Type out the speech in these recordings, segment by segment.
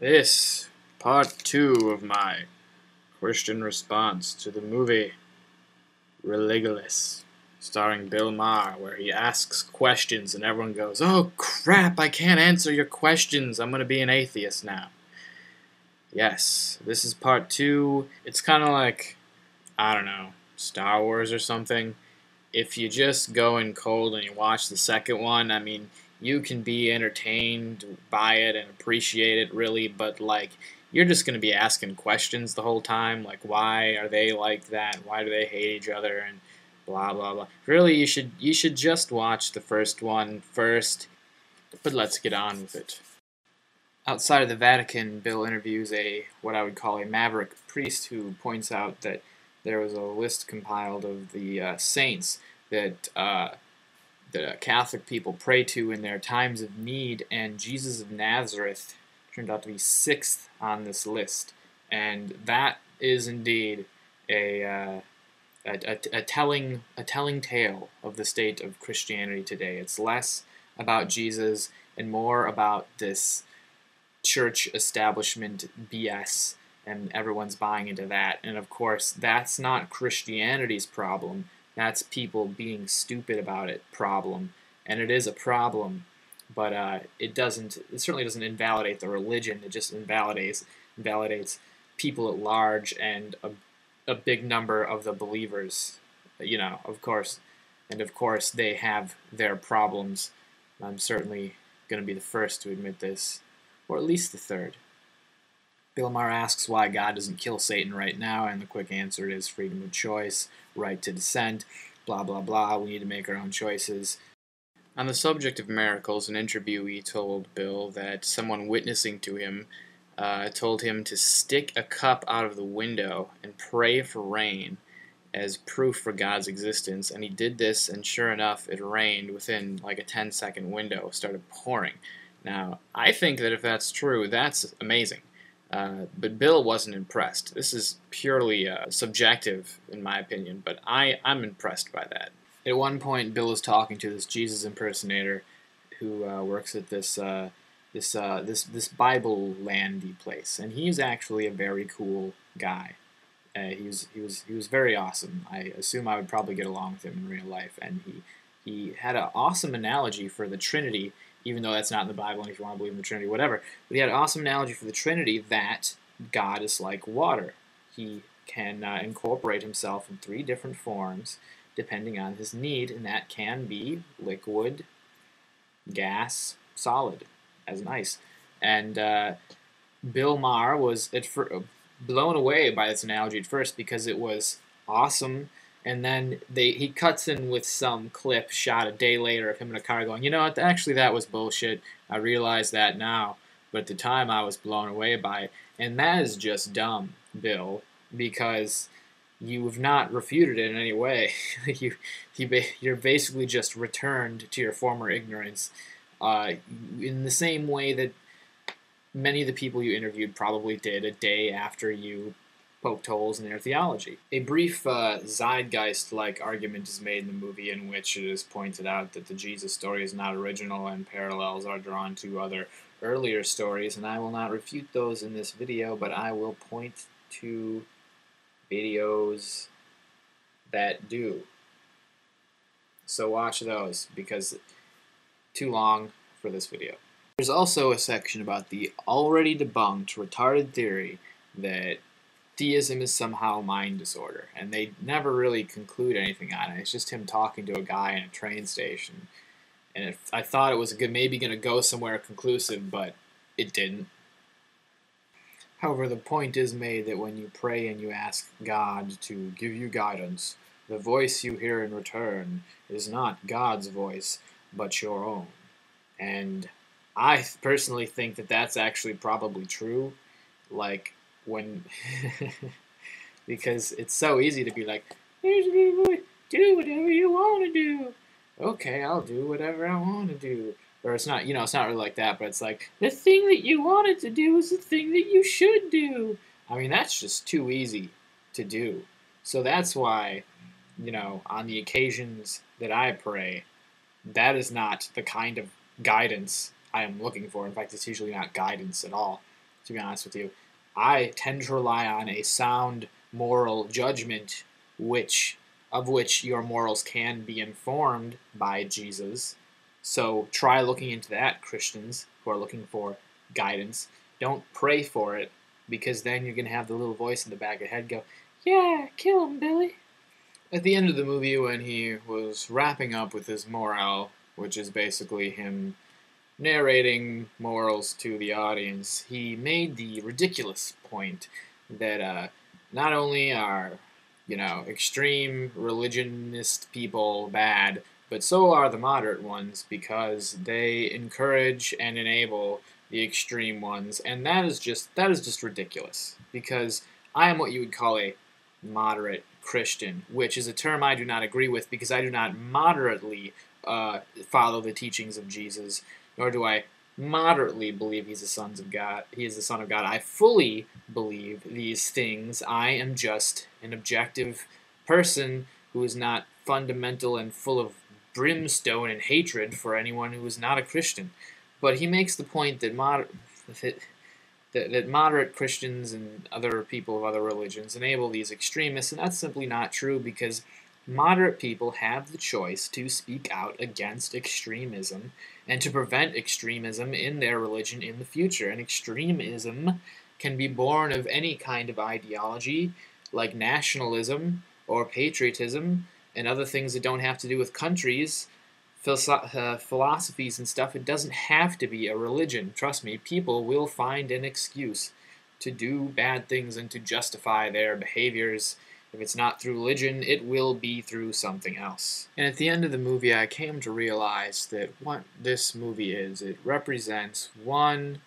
This, part 2 of my Christian response to the movie Religulous, starring Bill Maher, where he asks questions and everyone goes, "Oh crap, I can't answer your questions, I'm gonna be an atheist now." Yes, this is part 2. It's kind of like, I don't know, Star Wars or something. If you just go in cold and you watch the second one, I mean, you can be entertained by it and appreciate it really, but like you're just going to be asking questions the whole time, like why are they like that? Why do they hate each other and blah blah blah. Really, you should just watch the first one first. But let's get on with it. Outside of the Vatican, Bill interviews a what I would call a maverick priest who points out that there was a list compiled of the saints that the Catholic people pray to in their times of need, and Jesus of Nazareth turned out to be sixth on this list, and that is indeed a telling tale of the state of Christianity today. It's less about Jesus and more about this church establishment BS, and everyone's buying into that. And of course, that's not Christianity's problem. That's people being stupid about it problem. And it is a problem, but it certainly doesn't invalidate the religion. It just invalidates people at large and a big number of the believers, of course. And of course, they have their problems. I'm certainly going to be the first to admit this, or at least the third. Bill Maher asks why God doesn't kill Satan right now, and the quick answer is freedom of choice, right to dissent, blah blah blah, we need to make our own choices. On the subject of miracles, an interviewee told Bill that someone witnessing to him told him to stick a cup out of the window and pray for rain as proof for God's existence, and he did this, and sure enough, it rained within like a 10-second window, started pouring. Now, I think that if that's true, that's amazing. But Bill wasn't impressed. This is purely subjective, in my opinion, but I'm impressed by that. At one point, Bill is talking to this Jesus impersonator who works at this Bible landy place, and he's actually a very cool guy. He was very awesome. I assume I would probably get along with him in real life, and he had an awesome analogy for the Trinity, even though that's not in the Bible, and if you want to believe in the Trinity, whatever. But he had an awesome analogy for the Trinity that God is like water. He can incorporate himself in 3 different forms depending on his need, and that can be liquid, gas, solid, as in ice. And Bill Maher was blown away by this analogy at first because it was awesome. And then he cuts in with some clip shot a day later of him in a car going, you know what, actually that was bullshit. I realize that now. But at the time I was blown away by it. And that is just dumb, Bill, because you've not refuted it in any way. You're basically just returned to your former ignorance in the same way that many of the people you interviewed probably did a day after you poked holes in their theology. A brief zeitgeist-like argument is made in the movie in which it is pointed out that the Jesus story is not original and parallels are drawn to other earlier stories, and I will not refute those in this video, but I will point to videos that do. So watch those, because too long for this video. There's also a section about the already debunked retarded theory that theism is somehow mind disorder, and they never really conclude anything on it. It's just him talking to a guy in a train station, and I thought it was maybe going to go somewhere conclusive, but it didn't. However, the point is made that when you pray and you ask God to give you guidance, the voice you hear in return is not God's voice, but your own. And I personally think that that's actually probably true. Like, when because it's so easy to be like, here's a good boy, do whatever you want to do. Okay, I'll do whatever I want to do. Or it's not, it's not really like that, but it's like, the thing that you wanted to do is the thing that you should do. I mean, that's just too easy to do. So that's why, on the occasions that I pray, that is not the kind of guidance I am looking for. In fact, it's usually not guidance at all. to be honest with you. I tend to rely on a sound moral judgment, of which your morals can be informed by Jesus. So try looking into that, Christians who are looking for guidance. Don't pray for it, because then you're going to have the little voice in the back of the head go, "Yeah, kill him, Billy." At the end of the movie, when he was wrapping up with his morale, which is basically him narrating morals to the audience, he made the ridiculous point that not only are, extreme religionist people bad, but so are the moderate ones, because they encourage and enable the extreme ones, and that is just ridiculous. Because I am what you would call a moderate Christian, which is a term I do not agree with, because I do not moderately follow the teachings of Jesus, nor do I moderately believe he's the son of God. He is the Son of God. I fully believe these things. I am just an objective person who is not fundamental and full of brimstone and hatred for anyone who is not a Christian. But he makes the point that that moderate Christians and other people of other religions enable these extremists, and that's simply not true, because moderate people have the choice to speak out against extremism and to prevent extremism in their religion in the future. And extremism can be born of any kind of ideology, like nationalism or patriotism and other things that don't have to do with countries, philosophies and stuff. It doesn't have to be a religion. Trust me, people will find an excuse to do bad things and to justify their behaviors. If it's not through religion, it will be through something else. And at the end of the movie, I came to realize that what this movie is, it represents one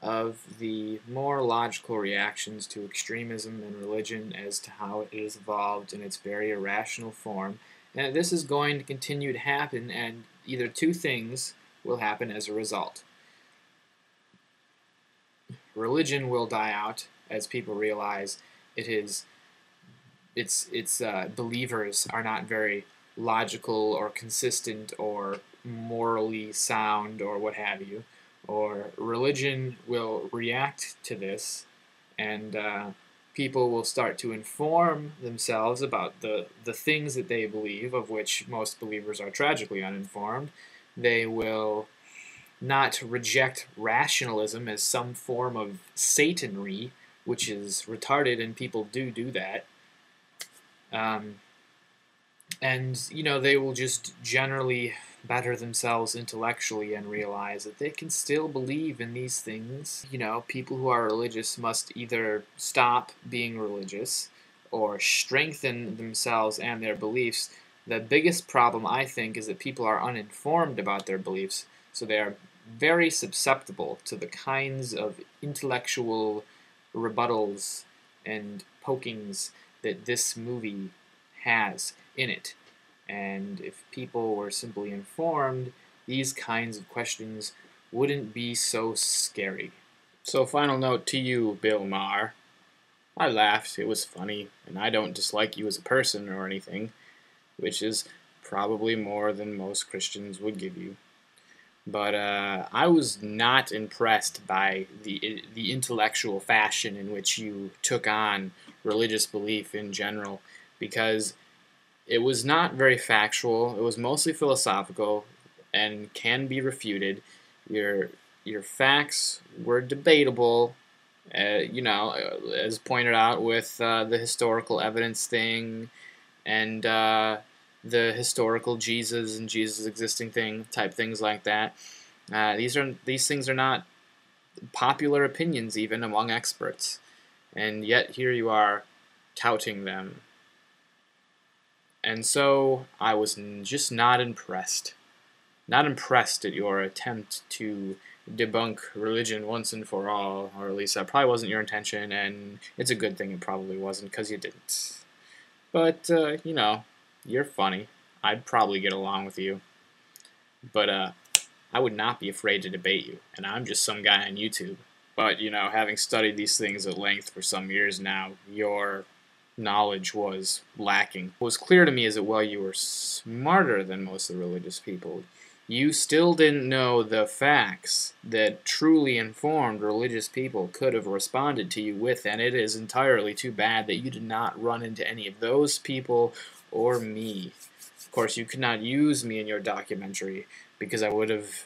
of the more logical reactions to extremism and religion as to how it is evolved in its very irrational form. And this is going to continue to happen, and either two things will happen as a result. Religion will die out as people realize its believers are not very logical or consistent or morally sound or what have you. Or religion will react to this, and people will start to inform themselves about the things that they believe, of which most believers are tragically uninformed. They will not reject rationalism as some form of Satanry, which is retarded, and people do that. And, they will just generally better themselves intellectually and realize that they can still believe in these things. People who are religious must either stop being religious or strengthen themselves and their beliefs. The biggest problem, I think, is that people are uninformed about their beliefs, so they are very susceptible to the kinds of intellectual rebuttals and pokings that this movie has in it. And if people were simply informed, these kinds of questions wouldn't be so scary. So, final note to you, Bill Maher. I laughed, it was funny, and I don't dislike you as a person or anything, which is probably more than most Christians would give you. But I was not impressed by the intellectual fashion in which you took on religious belief in general, because it was not very factual. It was mostly philosophical and can be refuted. Your facts were debatable, as pointed out with the historical evidence thing and the historical Jesus and Jesus existing thing, type things like that. These things are not popular opinions even among experts, and yet here you are touting them. And so I was just not impressed. Not impressed at your attempt to debunk religion once and for all, or at least that probably wasn't your intention, and it's a good thing it probably wasn't, because you didn't. But, you're funny. I'd probably get along with you. But, I would not be afraid to debate you, and I'm just some guy on YouTube. But, having studied these things at length for some years now, your knowledge was lacking. What was clear to me is that while you were smarter than most of the religious people, you still didn't know the facts that truly informed religious people could have responded to you with, and it is entirely too bad that you did not run into any of those people or me. Of course, you could not use me in your documentary because I would have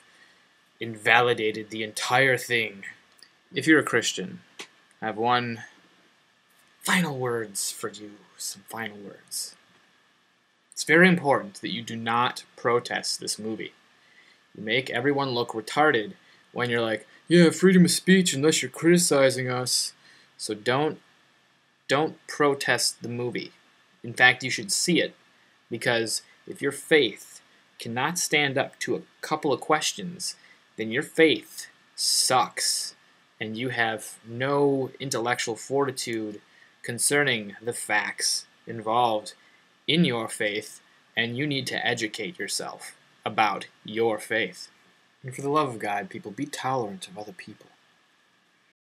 invalidated the entire thing. If you're a Christian, I have one final words for you. Some final words. It's very important that you do not protest this movie. You make everyone look retarded when you're like, yeah, freedom of speech unless you're criticizing us. So don't protest the movie. In fact, you should see it, because if your faith cannot stand up to a couple of questions, then your faith sucks, and you have no intellectual fortitude concerning the facts involved in your faith, and you need to educate yourself about your faith. And for the love of God, people, be tolerant of other people.